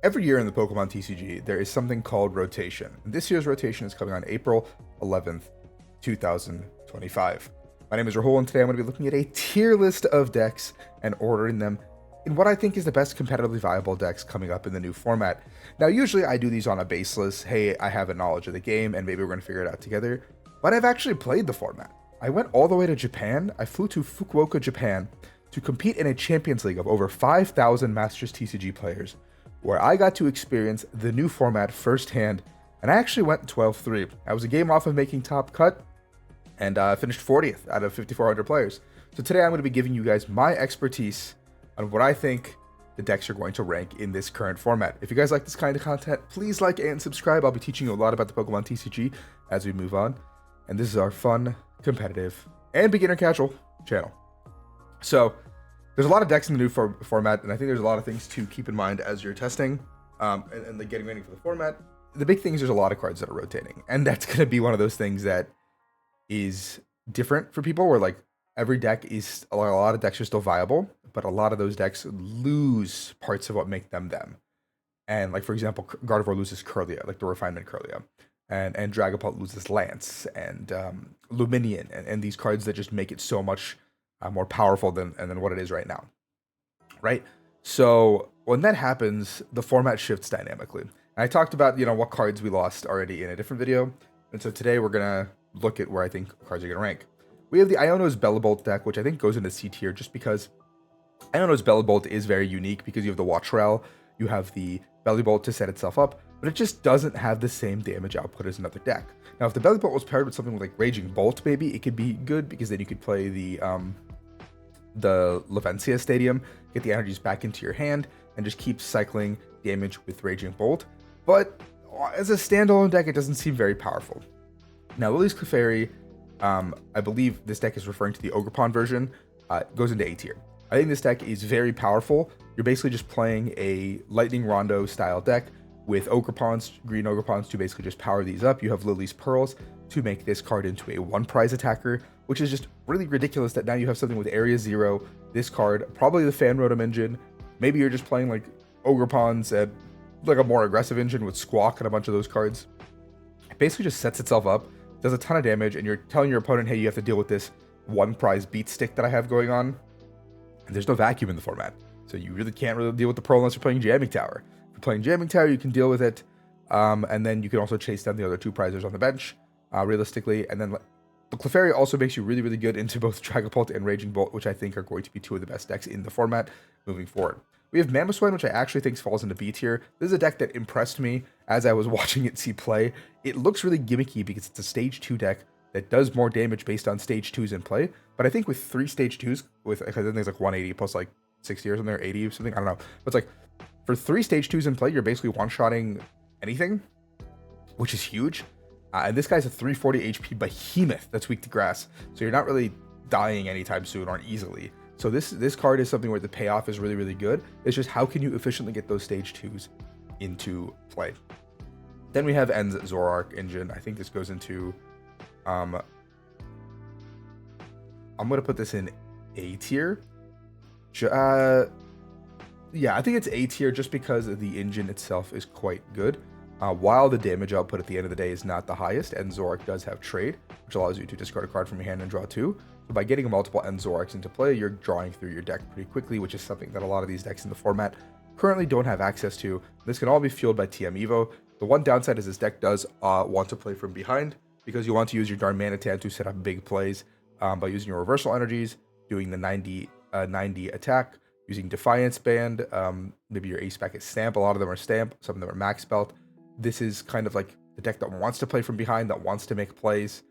Every year in the Pokemon TCG, there is something called rotation. This year's rotation is coming on April 11th, 2025. My name is Rahul, and today I'm going to be looking at a tier list of decks and ordering them in what I think is the best competitively viable decks coming up in the new format. Now, usually I do these on a baseless, hey, I have a knowledge of the game, and maybe we're going to figure it out together, but I've actually played the format. I went all the way to Japan. I flew to Fukuoka, Japan, to compete in a Champions League of over 5,000 Masters TCG players, where I got to experience the new format firsthand, and I actually went 12-3. I was a game off of making top cut, and finished 40th out of 5,400 players. So today I'm going to be giving you guys my expertise on what I think the decks are going to rank in this current format. If you guys like this kind of content, please like and subscribe. I'll be teaching you a lot about the Pokemon TCG as we move on. And this is our fun, competitive, and beginner casual channel. So there's a lot of decks in the new format, and I think there's a lot of things to keep in mind as you're testing and getting ready for the format. The big thing is there's a lot of cards that are rotating, and that's going to be one of those things that is different for people, where like every deck is, a lot of decks are still viable, but a lot of those decks lose parts of what make them them. And like, for example, Gardevoir loses Curlia, like the refinement Curlia, and Dragapult loses Lance and Luminion, and these cards that just make it so much more powerful than what it is right now, right? So when that happens, the format shifts dynamically. And I talked about, what cards we lost already in a different video, and so today we're gonna look at where I think cards are gonna rank. We have the Iono's Bellibolt deck, which I think goes into C tier just because Iono's Bellibolt is very unique, because you have the Watch Rail, you have the Bellibolt to set itself up, but it just doesn't have the same damage output as another deck. Now, if the Bellibolt was paired with something like Raging Bolt, maybe it could be good, because then you could play the Lavencia Stadium, get the energies back into your hand, and just keep cycling damage with Raging Bolt. But as a standalone deck, it doesn't seem very powerful. Now, Lily's Clefairy, I believe this deck is referring to the Ogerpon version, goes into A tier. I think this deck is very powerful. You're basically just playing a Lightning Rondo style deck with Ogerpons, green Ogerpons, to basically just power these up. You have Lily's Pearls to make this card into a one prize attacker, which is just really ridiculous that now you have something with Area 0, this card, probably the Fan Rotom engine. Maybe you're just playing like Ogerpons at like a more aggressive engine with Squawk and a bunch of those cards. It basically just sets itself up, does a ton of damage, and you're telling your opponent, hey, you have to deal with this one prize beat stick that I have going on. And there's no vacuum in the format, so you really can't deal with the Pearl unless you're playing Jamming Tower. If you're playing Jamming Tower, you can deal with it, and then you can also chase down the other two prizes on the bench, realistically. And then the Clefairy also makes you really, really good into both Dragapult and Raging Bolt, which I think are going to be two of the best decks in the format moving forward. We have Mamoswine, which I actually think falls into B tier. This is a deck that impressed me as I was watching it see play. It looks really gimmicky because it's a stage 2 deck that does more damage based on stage 2s in play. But I think with 3 stage 2s, with I think it's like 180 plus like 60 or something, or 80 or something, I don't know. But it's like, for 3 stage 2s in play, you're basically one-shotting anything, which is huge. And this guy's a 340 HP behemoth that's weak to grass, so you're not really dying anytime soon or easily. So this card is something where the payoff is really, really good. It's just how can you efficiently get those stage 2s into play. Then we have N's Zoroark engine. I think this goes into I'm gonna put this in A tier. Yeah, I think it's A tier just because the engine itself is quite good. While the damage output at the end of the day is not the highest, and Zoroark does have trade, which allows you to discard a card from your hand and draw 2. So by getting multiple N Zoroarks into play, you're drawing through your deck pretty quickly, which is something that a lot of these decks in the format currently don't have access to. This can all be fueled by TM Evo. The one downside is this deck does want to play from behind, because you want to use your Darmanitan to set up big plays by using your reversal energies, doing the 90 attack, using Defiance Band, maybe your Ace Packet Stamp. A lot of them are Stamp, some of them are Max Belt. This is kind of like the deck that wants to play from behind, that wants to make plays.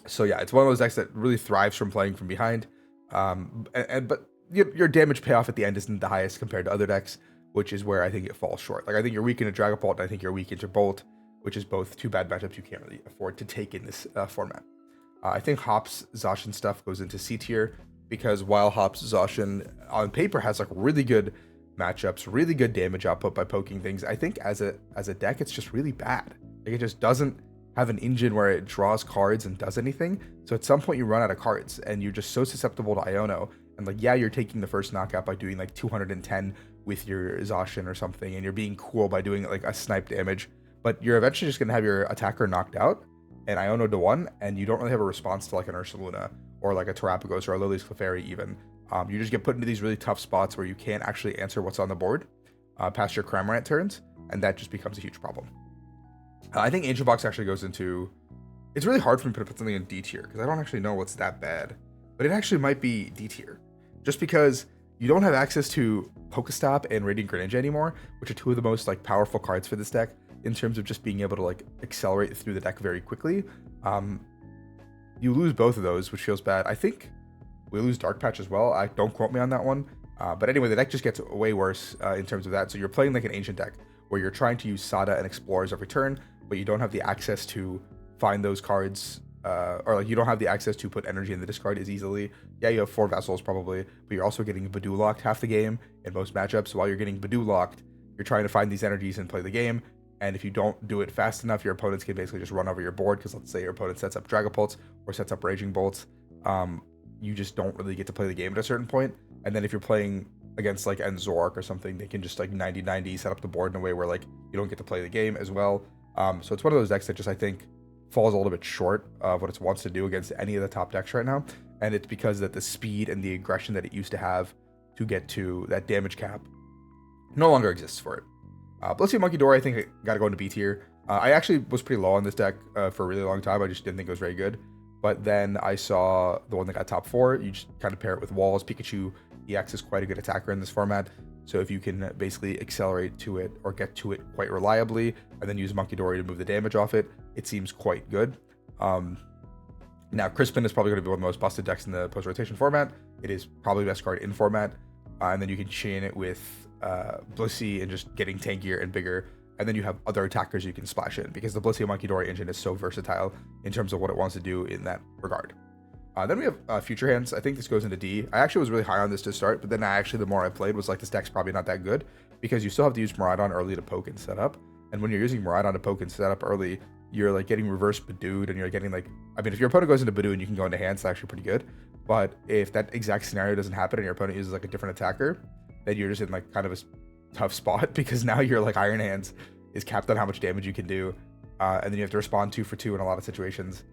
So yeah, it's one of those decks that really thrives from playing from behind. But your damage payoff at the end isn't the highest compared to other decks, which is where I think it falls short. Like, I think you're weak into Dragapult, and I think you're weak into Bolt, which is both two bad matchups you can't really afford to take in this format. I think Hop's Zacian stuff goes into C tier, because while Hop's Zacian on paper has like really good matchups, really good damage output by poking things, I think as a deck it's just really bad. Like, it just doesn't have an engine where it draws cards and does anything. So at some point you run out of cards, and you're just so susceptible to Iono. And like, yeah, you're taking the first knockout by doing like 210 with your Zacian or something, and you're being cool by doing like a snipe damage, but you're eventually just gonna have your attacker knocked out and Iono to 1, and you don't really have a response to like an Ursaluna or like a Terapagos or a Lily's Clefairy even. You just get put into these really tough spots where you can't actually answer what's on the board past your Cramorant turns, and that just becomes a huge problem. I think Ancient Box actually goes into... It's really hard for me to put something in D tier, because I don't actually know what's that bad. But it actually might be D tier. Just because you don't have access to Pokestop and Radiant Greninja anymore, which are two of the most like powerful cards for this deck, in terms of just being able to like accelerate through the deck very quickly. You lose both of those, which feels bad. I think we lose Dark Patch as well. Don't quote me on that one. But anyway, the deck just gets way worse in terms of that. So you're playing like an Ancient deck, where you're trying to use Sada and Explorers every turn, but you don't have the access to find those cards, or like you don't have the access to put energy in the discard as easily. Yeah, you have 4 Vessels probably, but you're also getting Badoo locked half the game in most matchups. So while you're getting Badoo locked, you're trying to find these energies and play the game. And if you don't do it fast enough, your opponents can basically just run over your board, because let's say your opponent sets up Dragapults or sets up Raging Bolts. You just don't really get to play the game at a certain point. And then if you're playing against like Enzork or something, they can just like 90-90 set up the board in a way where like you don't get to play the game as well. So it's one of those decks that just, I think, falls a little bit short of what it wants to do against any of the top decks right now. And it's because that the speed and the aggression that it used to have to get to that damage cap no longer exists for it. Blissey Monkey Door, I think I got to go into B tier. I actually was pretty low on this deck for a really long time. I just didn't think it was very good. But then I saw the one that got top 4. You just kind of pair it with Walls. Pikachu EX is quite a good attacker in this format. So if you can basically accelerate to it or get to it quite reliably, and then use Monkey Dory to move the damage off it, it seems quite good. Now, Crispin is probably going to be one of the most busted decks in the post-rotation format. It is probably the best card in format. And then you can chain it with Blissey and just getting tankier and bigger. And then you have other attackers you can splash in, because the Blissey Monkey Dory engine is so versatile in terms of what it wants to do in that regard. Then we have Future Hands. I think this goes into D. I actually was really high on this to start, but then the more I played, was like, this deck's probably not that good, because you still have to use Miraidon early to poke and set up. And when you're using Miraidon to poke and set up early, you're like getting reverse Badooed, and you're getting like, I mean, if your opponent goes into Badoo and you can go into Hands, it's actually pretty good. But if that exact scenario doesn't happen and your opponent uses like a different attacker, then you're just in like kind of a tough spot, because now you're like Iron Hands is capped on how much damage you can do. And then you have to respond 2 for 2 in a lot of situations.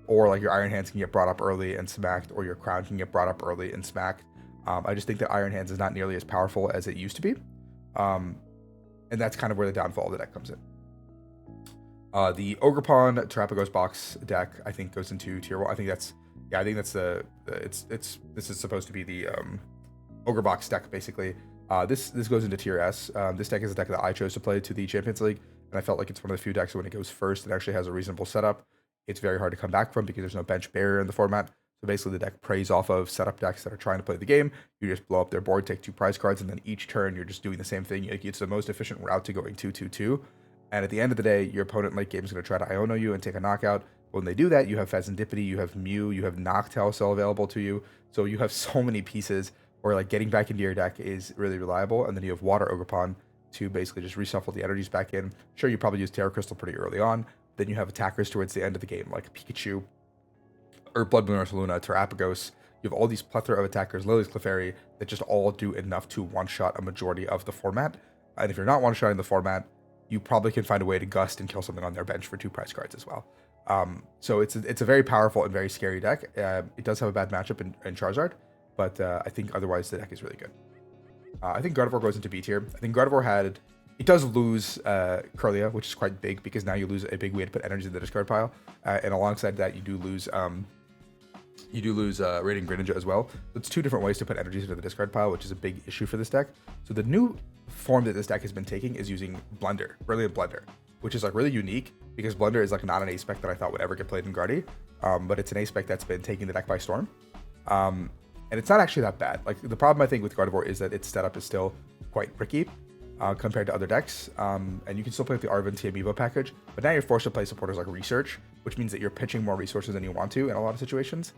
Or like your Iron Hands can get brought up early and smacked, or your Crown can get brought up early and smacked. I just think that Iron Hands is not nearly as powerful as it used to be. And that's kind of where the downfall of the deck comes in. The Ogerpon Terapagos box deck, I think, goes into tier 1. I think that's this is supposed to be the Ogre box deck, basically. This goes into tier S. This deck is a deck that I chose to play to the Champions League, and I felt like it's one of the few decks when it goes first, it actually has a reasonable setup. It's very hard to come back from, because there's no bench barrier in the format. So basically the deck preys off of setup decks that are trying to play the game. You just blow up their board, take 2 prize cards, and then each turn you're just doing the same thing. It's the most efficient route to going 2-2-2. And at the end of the day, your opponent late game is going to try to Iono you and take a knockout. When they do that, you have Fezandipity, you have Mew, you have Noctowl still available to you. So you have so many pieces where like getting back into your deck is really reliable. And then you have Water Ogerpon to basically just reshuffle the energies back in. Sure, you probably use Terra Crystal pretty early on. Then you have attackers towards the end of the game, like Pikachu, or Blood Moon Ursaluna, Terapagos. You have all these plethora of attackers, Lily's Clefairy, that just all do enough to one-shot a majority of the format. And if you're not one-shotting the format, you probably can find a way to gust and kill something on their bench for 2 prize cards as well. So it's a very powerful and very scary deck. It does have a bad matchup in Charizard, but I think otherwise the deck is really good. I think Gardevoir goes into B tier. I think Gardevoir it does lose Kirlia, which is quite big, because now you lose a big way to put energy in the discard pile. And alongside that, you do lose Radiant Greninja as well. So it's 2 different ways to put energies into the discard pile, which is a big issue for this deck. So the new form that this deck has been taking is using Blender, Brilliant Blender, which is like really unique, because Blender is like not an ace spec that I thought would ever get played in Guardy, but it's an ace spec that's been taking the deck by storm. And it's not actually that bad. Like, the problem I think with Gardevoir is that its setup is still quite tricky compared to other decks. And you can still play with the Arven Evo package, but now you're forced to play supporters like Research, which means that you're pitching more resources than you want to in a lot of situations,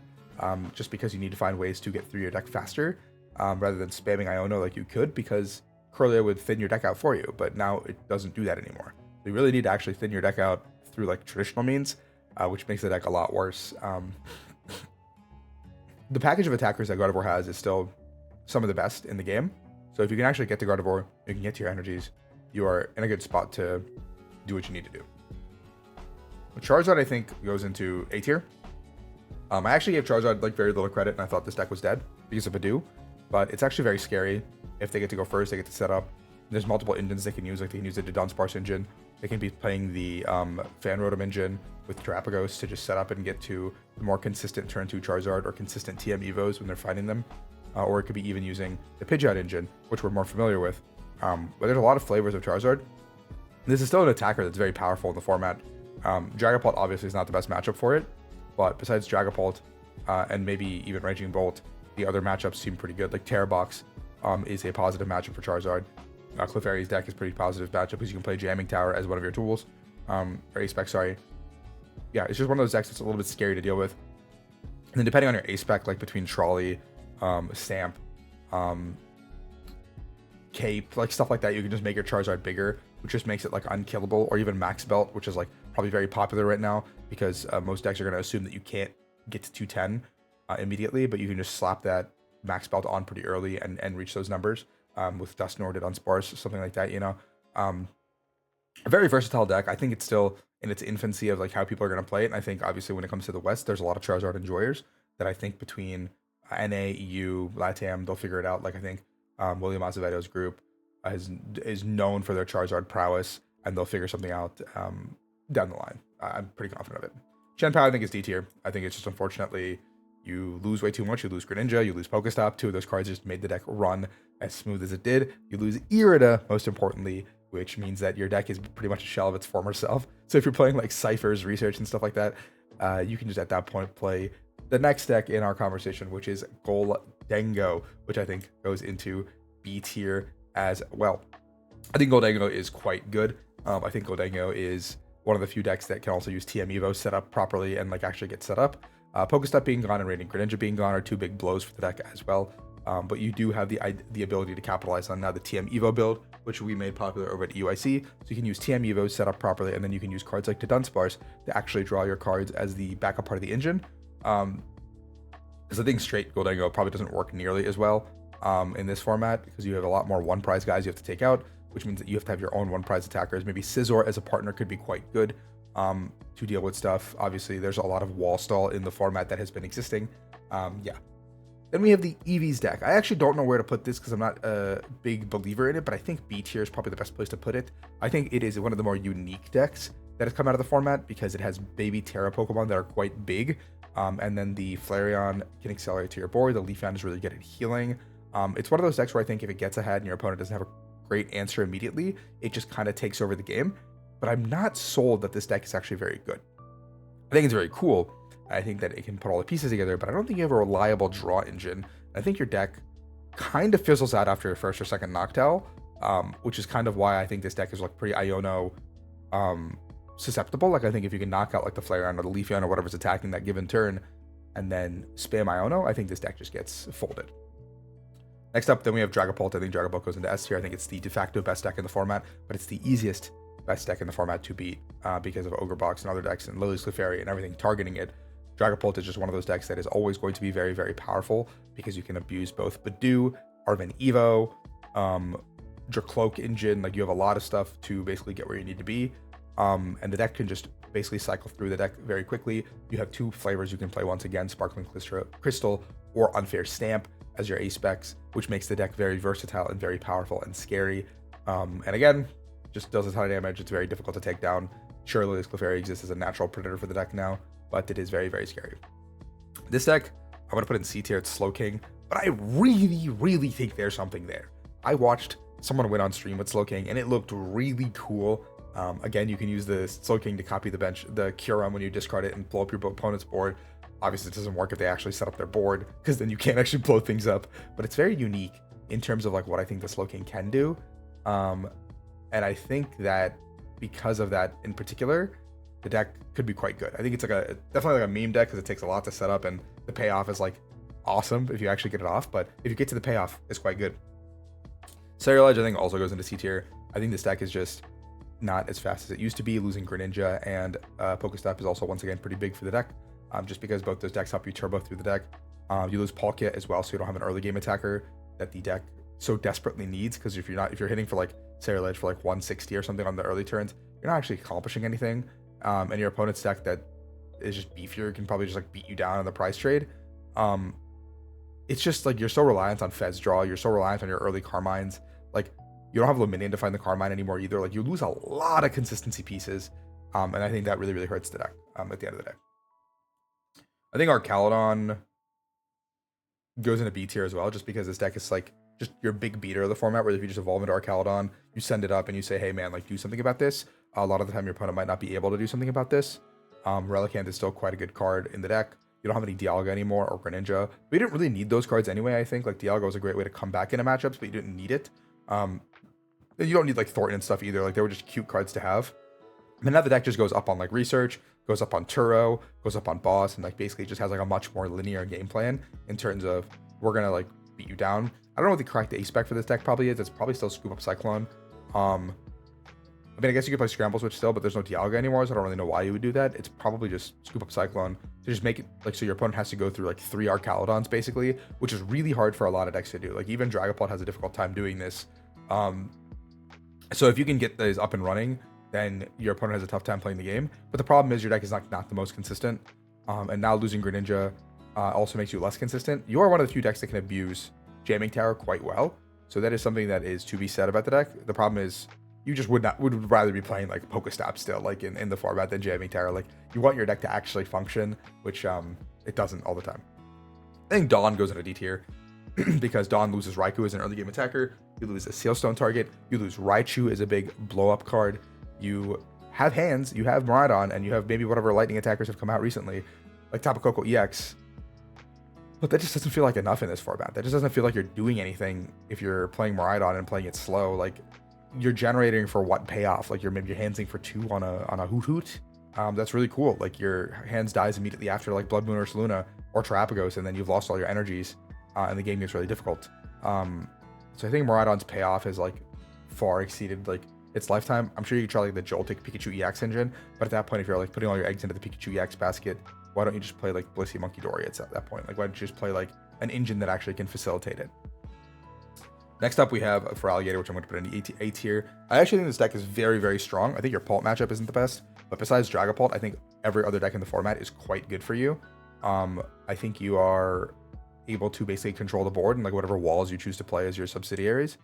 just because you need to find ways to get through your deck faster, rather than spamming Iono like you could, because Kirlia would thin your deck out for you, but now it doesn't do that anymore. So you really need to actually thin your deck out through like traditional means, which makes the deck a lot worse. The package of attackers that Gardevoir has is still some of the best in the game. So if you can actually get to Gardevoir, you can get to your energies, you are in a good spot to do what you need to do. Charizard, I think, goes into A tier. I actually gave Charizard like very little credit, and I thought this deck was dead because of Badoo, but it's actually very scary. If they get to go first, they get to set up. There's multiple engines they can use, like they can use the Dunsparce engine. They can be playing the Fan Rotom engine with Dragapult to just set up and get to the more consistent turn 2 Charizard or consistent TM Evos when they're fighting them. Or it could be even using the Pidgeot engine, which we're more familiar with. But there's a lot of flavors of Charizard. This is still an attacker that's very powerful in the format. Dragapult obviously is not the best matchup for it, but besides Dragapult and maybe even Raging Bolt, the other matchups seem pretty good. Like Terrabox is a positive matchup for Charizard. Clefairy's deck is pretty positive matchup because you can play Jamming Tower as one of your tools. Or A-Spec, sorry. Yeah, it's just one of those decks that's a little bit scary to deal with. And then depending on your A-Spec, like between Trolley, Stamp, Cape, like stuff like that, you can just make your Charizard bigger, which just makes it like unkillable, or even Max Belt, which is like probably very popular right now because most decks are going to assume that you can't get to 210 immediately, but you can just slap that Max Belt on pretty early and reach those numbers with Dusknoir, Dunsparce, something like that, you know. A very versatile deck. I think it's still in its infancy of like how people are going to play it, and I think obviously when it comes to the West, there's a lot of Charizard enjoyers that I think between NA, EU, LATAM, they'll figure it out. Like I think William Azeveto's group is known for their Charizard prowess, and they'll figure something out down the line. I'm pretty confident of it. Chien-Pao, I think, is D tier. I think it's just unfortunately you lose way too much. You lose Greninja, you lose Pokestop. 2 of those cards just made the deck run as smooth as it did. You lose Irida, most importantly, which means that your deck is pretty much a shell of its former self. So if you're playing like Cyphers, Research, and stuff like that, you can just at that point play the next deck in our conversation, which is Goldengo, which I think goes into B tier as well. I think Goldengo is quite good. I think Goldengo is one of the few decks that can also use TM Evo set up properly and like actually get set up. Pokestop being gone and Radiant Greninja being gone are 2 big blows for the deck as well. But you do have the ability to capitalize on now the TM Evo build, which we made popular over at UIC. So you can use TM Evo set up properly, and then you can use cards like the Dunsparce to actually draw your cards as the backup part of the engine. Because I think straight Goldengo probably doesn't work nearly as well in this format because you have a lot more one prize guys you have to take out, which means that you have to have your own one prize attackers. Maybe Scizor as a partner could be quite good to deal with stuff. Obviously, there's a lot of wall stall in the format that has been existing. Yeah. Then we have the Eevee's deck. I actually don't know where to put this because I'm not a big believer in it, but I think B tier is probably the best place to put it. I think it is one of the more unique decks that has come out of the format because it has baby Terra Pokemon that are quite big. And then the Flareon can accelerate to your board. The Leafeon is really good at healing. It's one of those decks where I think if it gets ahead and your opponent doesn't have a great answer immediately, it just kind of takes over the game. But I'm not sold that this deck is actually very good. I think it's very cool. I think that it can put all the pieces together, but I don't think you have a reliable draw engine. I think your deck kind of fizzles out after your first or second Noctowl, which is kind of why I think this deck is like pretty Iono susceptible. Like I think if you can knock out like the Flareon or the Leafeon or whatever's attacking that given turn and then spam Iono, I think this deck just gets folded. Next up, then we have Dragapult. I think Dragapult goes into S tier. I think it's the de facto best deck in the format, but it's the easiest best deck in the format to beat because of Ogre Box and other decks and Lily's Clefairy and everything targeting it. Dragapult is just one of those decks that is always going to be very, very powerful because you can abuse both Badoo, Arven Evo, Dracloak engine. Like you have a lot of stuff to basically get where you need to be. And the deck can just basically cycle through the deck very quickly. You have 2 flavors you can play once again, Sparkling Crystal or Unfair Stamp as your A-Specs, which makes the deck very versatile and very powerful and scary. And again, just does a ton of damage. It's very difficult to take down. Sure, Lily's Clefairy exists as a natural predator for the deck now, but it is very, very scary. This deck, I'm going to put in C tier. It's Slowking, but I really, really think there's something there. I watched someone win on stream with Slowking, and it looked really cool. Again, you can use the Slowking to copy the Kyurem when you discard it and blow up your opponent's board. Obviously, it doesn't work if they actually set up their board, because then you can't actually blow things up. But it's very unique in terms of like what I think the Slowking can do. And I think that because of that in particular, the deck could be quite good. I think it's like definitely like a meme deck because it takes a lot to set up, and the payoff is like awesome if you actually get it off. But if you get to the payoff, it's quite good. Cereal Edge, I think, also goes into C tier. I think this deck is just not as fast as it used to be. Losing Greninja and Pokestop is also once again pretty big for the deck, just because both those decks help you turbo through the deck. You lose Palkia as well, so you don't have an early game attacker that the deck so desperately needs, because if you're hitting for like Ceruledge for like 160 or something on the early turns, you're not actually accomplishing anything. And your opponent's deck that is just beefier can probably just like beat you down on the price trade. It's just like you're so reliant on Fez draw, you're so reliant on your early Carmines. Like you don't have Luminion to find the Carmine anymore either. Like you lose a lot of consistency pieces. And I think that really, really hurts the deck at the end of the day. I think Arcaludon goes into B tier as well, just because this deck is like just your big beater of the format, where if you just evolve into Arcaludon, you send it up and you say, hey man, like do something about this. A lot of the time your opponent might not be able to do something about this. Relicanth is still quite a good card in the deck. You don't have any Dialga anymore or Greninja. We didn't really need those cards anyway, I think. Like Dialga was a great way to come back into matchups, but you didn't need it. You don't need like Thornton and stuff either. Like they were just cute cards to have. And now the deck just goes up on like Research, goes up on Turo, goes up on Boss, and like basically just has like a much more linear game plan in terms of we're gonna like beat you down. I don't know what the correct ace spec for this deck probably is. It's probably still Scoop Up Cyclone. I mean, I guess you could play Scramble Switch still, but there's no Dialga anymore, so I don't really know why you would do that. It's probably just Scoop Up Cyclone to just make it like so your opponent has to go through like 3 Arcaludons basically, which is really hard for a lot of decks to do. Like even Dragapult has a difficult time doing this. So if you can get those up and running, then your opponent has a tough time playing the game. But the problem is your deck is not the most consistent. And now losing Greninja also makes you less consistent. You are one of the few decks that can abuse Jamming Tower quite well. So that is something that is to be said about the deck. The problem is you just would rather be playing like Pokestop still, like in the format, than Jamming Tower. Like you want your deck to actually function, which it doesn't all the time. I think Dawn goes into D tier because Dawn loses Raikou as an early game attacker. You lose a Sealstone target. You lose Raichu as a big blow up card. You have hands, you have Miraidon, and you have maybe whatever lightning attackers have come out recently, like Tapu Koko EX. But that just doesn't feel like enough in this format. That just doesn't feel like you're doing anything if you're playing Miraidon and playing it slow. Like you're generating for what payoff? Like you're maybe handsing for 2 on a Hoot Hoot. That's really cool. Like your hands dies immediately after like Blood Moon or Luna or Terapagos, and then you've lost all your energies, and the game gets really difficult. So I think Miraidon's payoff has like far exceeded like its lifetime. I'm sure you could try like the Joltik Pikachu EX engine, but at that point, if you're like putting all your eggs into the Pikachu EX basket, why don't you just play like Blissey Monkey Dory at that point? Like why don't you just play like an engine that actually can facilitate it? Next up, we have for Alligator, which I'm going to put in A tier. I actually think this deck is very, very strong. I think your Pult matchup isn't the best, but besides Dragapult, I think every other deck in the format is quite good for you. I think you are able to basically control the board, and like whatever walls you choose to play as your subsidiaries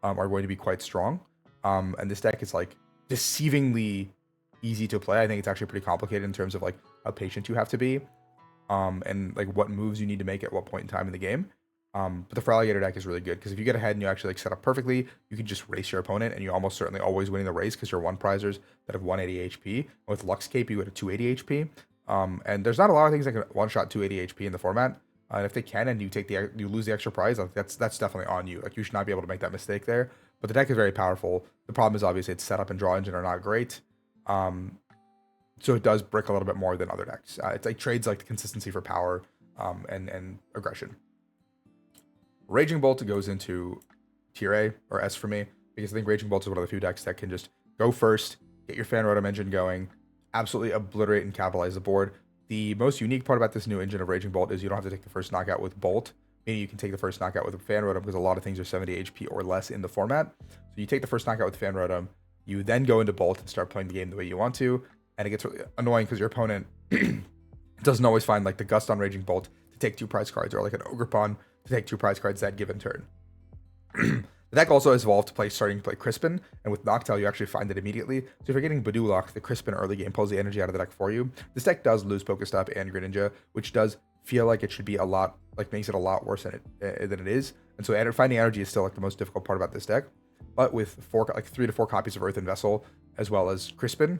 are going to be quite strong. And this deck is like deceivingly easy to play. I think it's actually pretty complicated in terms of like how patient you have to be, and like what moves you need to make at what point in time in the game. But the Feraligatr deck is really good because if you get ahead and you actually like set up perfectly, you can just race your opponent, and you almost certainly always winning the race because you're one prizers that have 180 HP. With Lux Cape, you go to 280 HP. And there's not a lot of things that can one-shot 280 HP in the format. And if they can, and you lose the extra prize, like that's definitely on you. Like you should not be able to make that mistake there. But the deck is very powerful. The problem is obviously its setup and draw engine are not great. So it does brick a little bit more than other decks. It's like trades like the consistency for power and aggression. Raging Bolt goes into tier A or S for me, because I think Raging Bolt is one of the few decks that can just go first, get your Fan Rotom engine going, absolutely obliterate and capitalize the board. The most unique part about this new engine of Raging Bolt is you don't have to take the first knockout with Bolt, meaning you can take the first knockout with a Fan Rotom because a lot of things are 70 HP or less in the format. So you take the first knockout with Fan Rotom, you then go into Bolt and start playing the game the way you want to, and it gets really annoying because your opponent doesn't always find like the Gust on Raging Bolt to take 2 prize cards, or like an Ogerpon to take 2 prize cards that given turn. The deck also has evolved to starting to play Crispin, and with Noctowl you actually find it immediately. So if you're getting Badulok, the Crispin early game pulls the energy out of the deck for you. This deck does lose Pokestop and Greninja, which does feel like it should be a lot, like makes it a lot worse than it is. And so finding energy is still like the most difficult part about this deck. But with 3 to 4 copies of Earthen Vessel, as well as Crispin,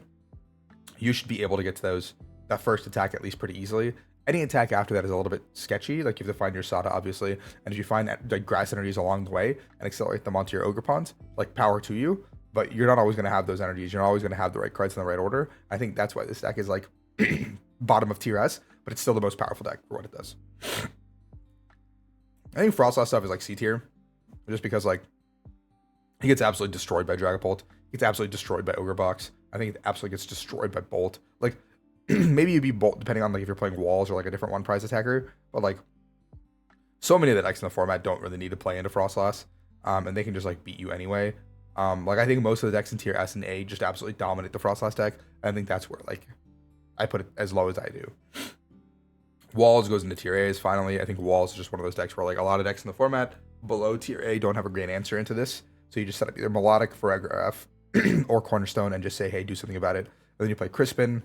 you should be able to get to that first attack at least pretty easily. Any attack after that is a little bit sketchy. Like you have to find your Sada, obviously, and if you find like grass energies along the way and accelerate them onto your Ogerpons, like power to you. But you're not always going to have those energies. You're not always going to have the right cards in the right order. I think that's why this deck is like bottom of tier S, but it's still the most powerful deck for what it does. I think Frostlass stuff is like C tier, just because like he gets absolutely destroyed by Dragapult. He gets absolutely destroyed by Ogre-Box. I think it absolutely gets destroyed by Bolt. Like maybe you'd be Bolt depending on like if you're playing Walls or like a different one prize attacker, but like so many of the decks in the format don't really need to play into Frostlass. and they can just like beat you anyway. Like I think most of the decks in tier S and A just absolutely dominate the Frostlass deck. I think that's where like I put it as low as I do. Walls goes into tier A's finally. I think Walls is just one of those decks where like a lot of decks in the format below tier A don't have a great answer into this. So you just set up either Melodic, Foregraph, or Cornerstone and just say, hey, do something about it. And then you play Crispin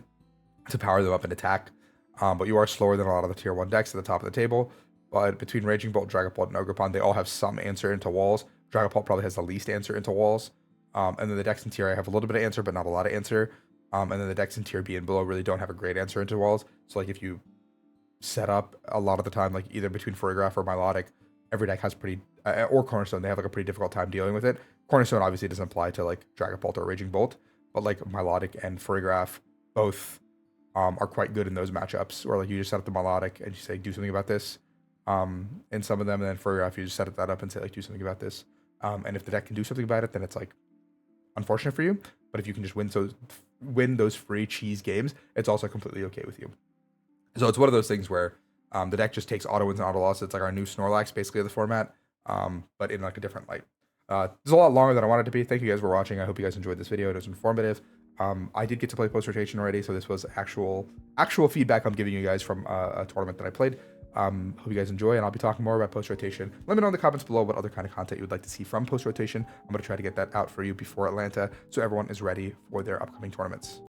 to power them up and attack. But you are slower than a lot of the tier 1 decks at the top of the table. But between Raging Bolt, Dragapult, and Ogerpon, they all have some answer into walls. Dragapult probably has the least answer into walls. And then the decks in tier A have a little bit of answer, but not a lot of answer. And then the decks in tier B and below really don't have a great answer into walls. So like if you set up a lot of the time, like either between Foregraph or Melodic, every deck has pretty, or Cornerstone, they have like a pretty difficult time dealing with it. Cornerstone obviously doesn't apply to like Dragapult or Raging Bolt, but like Melodic and Foregraph both are quite good in those matchups, where like you just set up the Melodic and you say do something about this. In some of them, and then Foregraph you just set that up and say like do something about this. And if the deck can do something about it, then it's like unfortunate for you. But if you can just win those free cheese games, it's also completely okay with you. So it's one of those things where the deck just takes auto wins and auto losses. It's like our new Snorlax basically of the format, but in like a different light. This is a lot longer than I wanted it to be. Thank you guys for watching. I hope you guys enjoyed this video. It was informative. I did get to play post rotation already, so this was actual feedback I'm giving you guys from a tournament that I played. Hope you guys enjoy, and I'll be talking more about post rotation. Let me know in the comments below what other kind of content you would like to see from post rotation. I'm going to try to get that out for you before Atlanta, so everyone is ready for their upcoming tournaments.